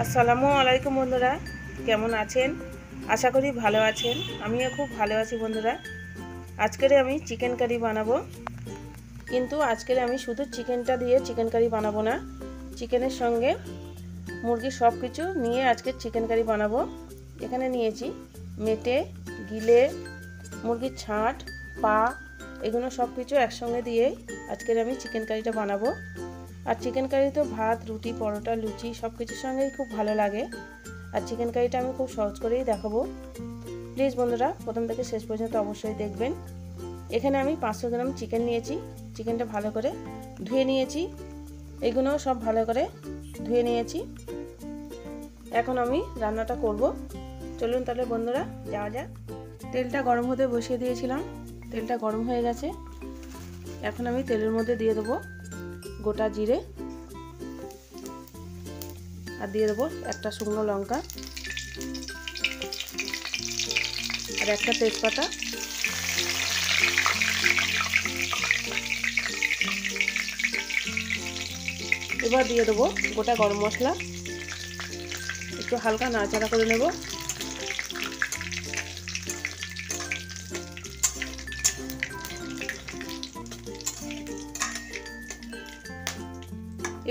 আসসালামু আলাইকুম বন্ধুরা, কেমন আছেন? আশা করি ভালো আছেন। আমিও খুব ভালো আছি বন্ধুরা। আজকের আমি চিকেন কারি বানাবো, কিন্তু আজকের আমি শুধু চিকেনটা দিয়ে চিকেন কারি বানাবো না, চিকেনের সঙ্গে মুরগির সব কিছু নিয়ে আজকে চিকেন কারি বানাবো। এখানে নিয়েছি মেটে, গিলে, মুরগির ছাঁট, পা, এগুলো সব কিছু একসঙ্গে দিয়ে আজকের আমি চিকেন কারিটা বানাবো। আর চিকেন কারি তো ভাত, রুটি, পরোটা, লুচি সব কিছুর সঙ্গেই খুব ভালো লাগে। আর চিকেন কারিটা আমি খুব সহজ করেই দেখাবো। প্লিজ বন্ধুরা প্রথম থেকে শেষ পর্যন্ত অবশ্যই দেখবেন। এখানে আমি 500 গ্রাম চিকেন নিয়েছি। চিকেনটা ভালো করে ধুয়ে নিয়েছি, এগুলোও সব ভালো করে ধুয়ে নিয়েছি। এখন আমি রান্নাটা করব। চলুন তাহলে বন্ধুরা যাওয়া যাক। তেলটা গরম হতে বসিয়ে দিয়েছিলাম, তেলটা গরম হয়ে গেছে। এখন আমি তেলের মধ্যে দিয়ে দেবো গোটা জিরে, আর দিয়ে দেবো একটা শুকনো লঙ্কা আর একটা তেজপাতা। এবার দিয়ে দেবো গোটা গরম মশলা, একটু হালকা নাড়াচাড়া করে নেব।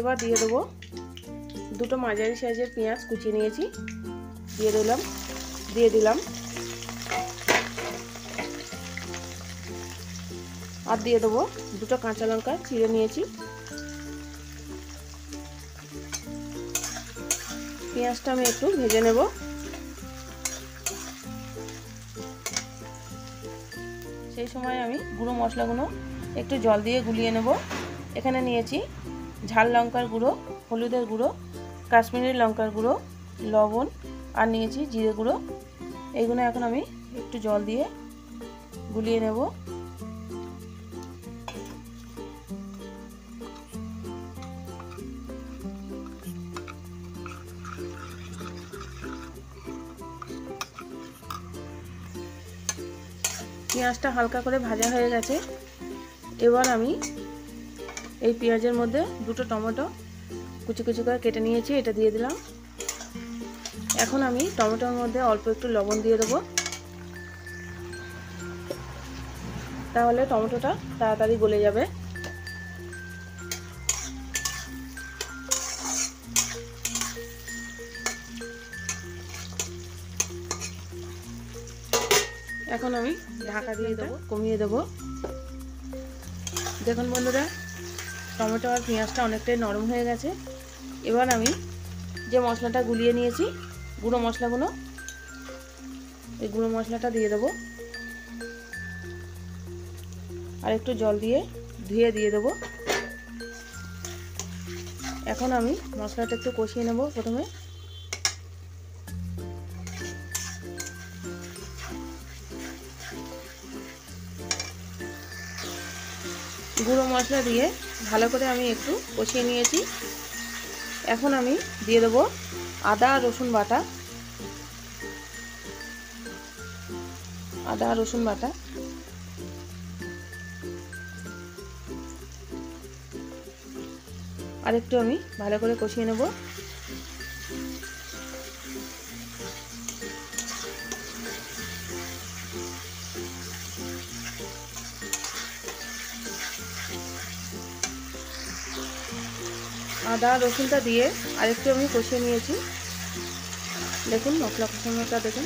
এবার দিয়ে দেবো দুটো মাঝারি সাইজের পেঁয়াজ কুচিয়ে নিয়েছি, দিয়ে দিলাম আর দিয়ে দেবো দুটো কাঁচা লঙ্কা চিড়ে নিয়েছি। পেঁয়াজটা আমি একটু ভেজে নেব। সেই সময় আমি গুঁড়ো মশলাগুলো একটু জল দিয়ে গুলিয়ে নেব। এখানে নিয়েছি ঝাল লঙ্কার গুঁড়ো, হলুদের গুঁড়ো, কাশ্মীরি লঙ্কার গুঁড়ো, লবণ আর নিয়েছি জিরে গুঁড়ো। এইগুলো এখন আমি একটু জল দিয়ে গুলিয়ে নেব। পেঁয়াজটা হালকা করে ভাজা হয়ে গেছে। এবার আমি এই পেঁয়াজের মধ্যে দুটো টমেটো কুচি কুচি করে কেটে নিয়েছি, এটা দিয়ে দিলাম। এখন আমি টমেটোর মধ্যে অল্প একটু লবণ দিয়ে দেবো, তাহলে টমেটোটা তাড়াতাড়ি গলে যাবে। এখন আমি ঢাকা দিয়ে দেবো, কমিয়ে দেবো। দেখুন বন্ধুরা, টমেটো আর পেঁয়াজটা অনেকটাই নরম হয়ে গেছে। এবার আমি যে মশলাটা গুলিয়ে নিয়েছি, গুঁড়ো মশলাগুলো, এই গুঁড়ো মশলাটা দিয়ে দেবো আর একটু জল দিয়ে ধুয়ে দিয়ে দেবো। এখন আমি মশলাটা একটু কষিয়ে নেব। প্রথমে গুঁড়ো মশলা দিয়ে ভালো করে আমি একটু কষিয়ে নিয়েছি। এখন আমি দিয়ে দেবো আদা রসুন বাটা, আর একটু আমি ভালো করে কষিয়ে নেব। আদা রসুনটা দিয়ে আরেকটু আমি কষিয়ে নিয়েছি। দেখুন মশলা কষানোটা, দেখুন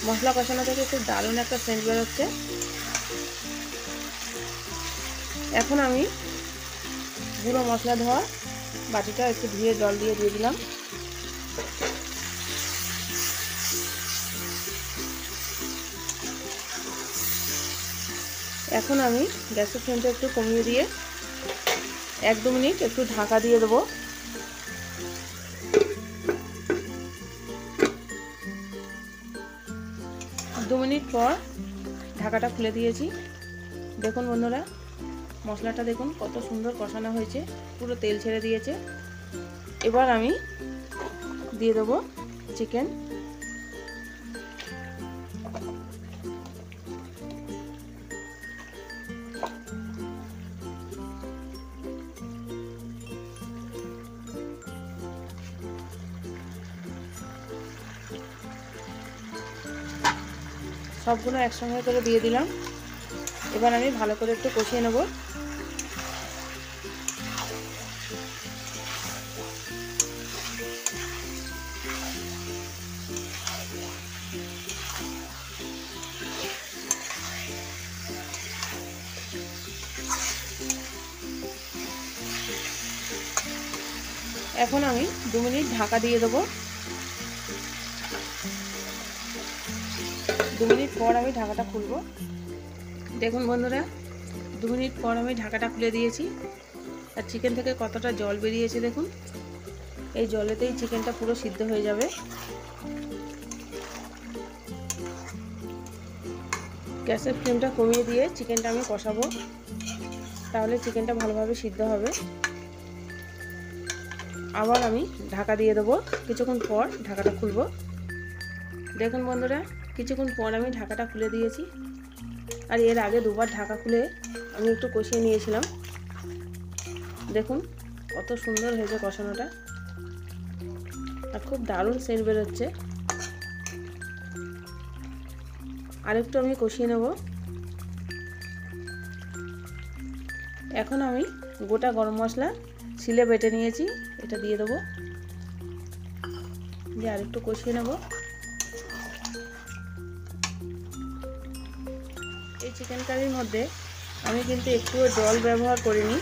মশলা কষানো থেকে খুব দারুণ একটা সেন্ট বেরোচ্ছে। এখন আমি গুঁড়ো মশলা ধোয়া বাটিটা একটু ধুয়ে জল দিয়ে দিলাম। এখন আমি গ্যাসের ফ্লেমটা একটু কমিয়ে দিয়ে 1-2 মিনিট একটু ঢাকা দিয়ে দেবো। দু মিনিট পর ঢাকাটা খুলে দিয়েছি। দেখুন বন্ধুরা, মশলাটা দেখুন কত সুন্দর কষানো হয়েছে, পুরো তেল ছেড়ে দিয়েছে। এবার আমি দিয়ে দেবো চিকেন। সবগুলো একসঙ্গে করে দিয়ে দিলাম। এবার আমি ভালো করে একটু কষিয়ে নেব। এখন আমি 2 মিনিট ঢাকা দিয়ে দেবো। 2 মিনিট পর আমি ঢাকাটা খুলব। দেখুন বন্ধুরা, 2 মিনিট পর আমি ঢাকাটা খুলে দিয়েছি। আর চিকেন থেকে কতটা জল বেরিয়েছে দেখুন। এই জলেতেই চিকেনটা পুরো সিদ্ধ হয়ে যাবে। গ্যাসের ফ্লেমটা কমিয়ে দিয়ে চিকেনটা আমি কষাবো, তাহলে চিকেনটা ভালোভাবে সিদ্ধ হবে। আবার আমি ঢাকা দিয়ে দেবো। কিছুক্ষণ পর ঢাকাটা খুলব। দেখুন বন্ধুরা, কিছুক্ষণ পর আমি ঢাকাটা খুলে দিয়েছি। আর এর আগে দুবার ঢাকা খুলে আমি একটু কষিয়ে নিয়েছিলাম। দেখুন কত সুন্দর হয়েছে কষানোটা, আর খুব দারুণ সেন্ট বেরোচ্ছে। আরেকটু আমি কষিয়ে নেব। এখন আমি গোটা গরম মশলা শিলে বেটে নিয়েছি, এটা দিয়ে দেবো। দিয়ে আরেকটু কষিয়ে নেব। এই চিকেন কারির মধ্যে আমি কিন্তু একটুও জল ব্যবহার করিনি।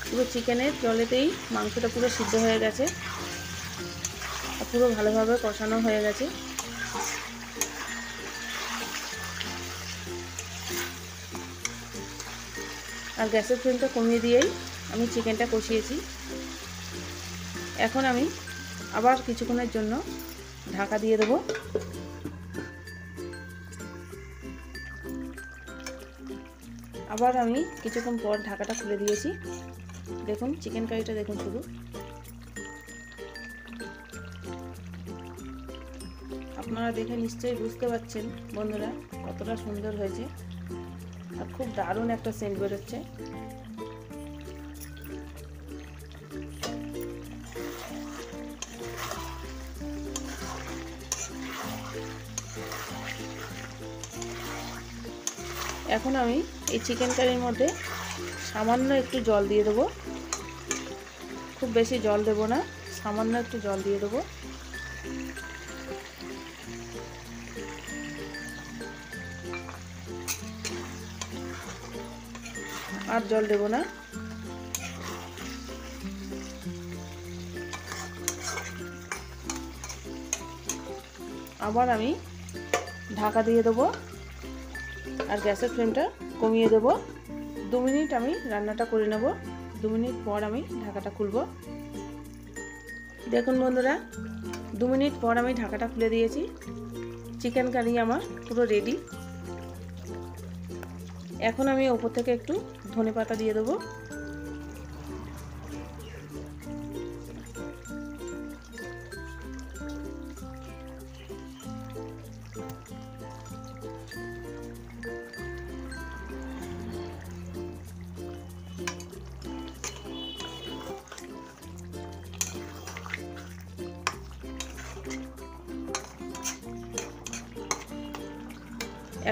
পুরো চিকেনের জলেতেই মাংসটা পুরো সিদ্ধ হয়ে গেছে, আর পুরো ভালোভাবে কষানো হয়ে গেছে। আর গ্যাসের ফ্লেমটা কমিয়ে দিয়েই আমি চিকেনটা কষিয়েছি। এখন আমি আবার কিছুক্ষণের জন্য ঢাকা দিয়ে দেবো। আবার আমি কিছুক্ষণ পর ঢাকাটা খুলে দিয়েছি। দেখুন চিকেন কারিটা দেখুন শুধু। আপনারা দেখে নিশ্চয়ই বুঝতে পারছেন বন্ধুরা কতটা সুন্দর হয়েছে, আর খুব দারুণ একটা সেন্ট বেরোচ্ছে। এখন আমি এই চিকেন কারির মধ্যে সামান্য একটু জল দিয়ে দেবো। খুব বেশি জল দেব না, সামান্য একটু জল দিয়ে দেবো। আর জল দেব না। আবার আমি ঢাকা দিয়ে দেবো, আর গ্যাসের ফ্লেমটা কমিয়ে দেবো। 2 মিনিট আমি রান্নাটা করে নেব। 2 মিনিট পর আমি ঢাকাটা খুলব। দেখুন বন্ধুরা, 2 মিনিট পর আমি ঢাকাটা খুলে দিয়েছি। চিকেন কারি আমার পুরো রেডি। এখন আমি ওপর থেকে একটু ধনেপাতা দিয়ে দেবো।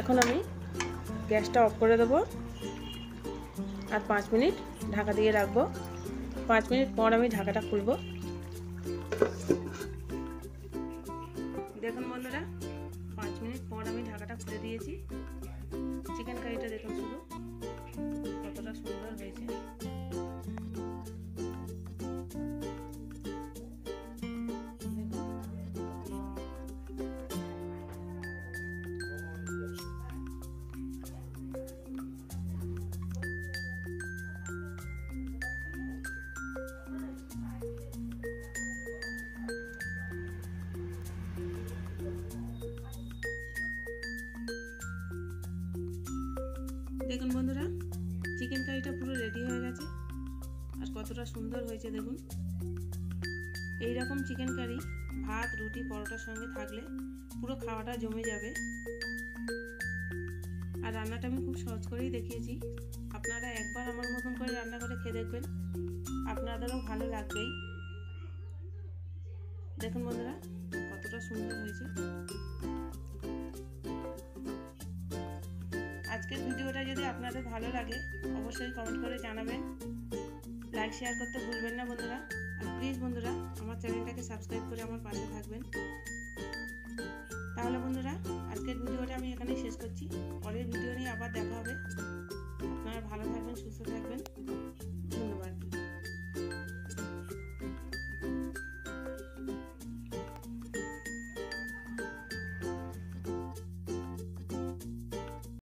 এখন আমি গ্যাসটা অফ করে দেবো, আর 5 মিনিট ঢাকা দিয়ে রাখবো। 5 মিনিট পর আমি ঢাকাটা খুলব। দেখুন বন্ধুরা, 5 মিনিট পর আমি ঢাকাটা খুলে দিয়েছি। চিকেন কারিটা দেখুন শুধু কতটা সুন্দর হয়েছে। দেখুন বন্ধুরা, চিকেন কারিটা পুরো রেডি হয়ে গেছে, আর কতটা সুন্দর হয়েছে দেখুন। এই রকম চিকেন কারি ভাত, রুটি, পরোটার সঙ্গে থাকলে পুরো খাওয়াটা জমে যাবে। আর রান্নাটা আমি খুব সহজ করেই দেখিয়েছি। আপনারা একবার আমার মতন করে রান্না করে খেয়ে দেখবেন, আপনাদেরও ভালো লাগবেই। দেখুন বন্ধুরা কতটা সুন্দর হয়েছে। যদি আপনাদের ভালো লাগে অবশ্যই কমেন্ট করে জানাবেন, লাইক শেয়ার করতে ভুলবেন না বন্ধুরা। আর প্লিজ বন্ধুরা আমার চ্যানেলটাকে সাবস্ক্রাইব করে আমার পাশে থাকবেন। তাহলে বন্ধুরা আজকের ভিডিওটা আমি এখানেই শেষ করছি। পরের ভিডিও নিয়ে আবার দেখা হবে। আপনারা ভালো থাকবেন, সুস্থ থাকবেন।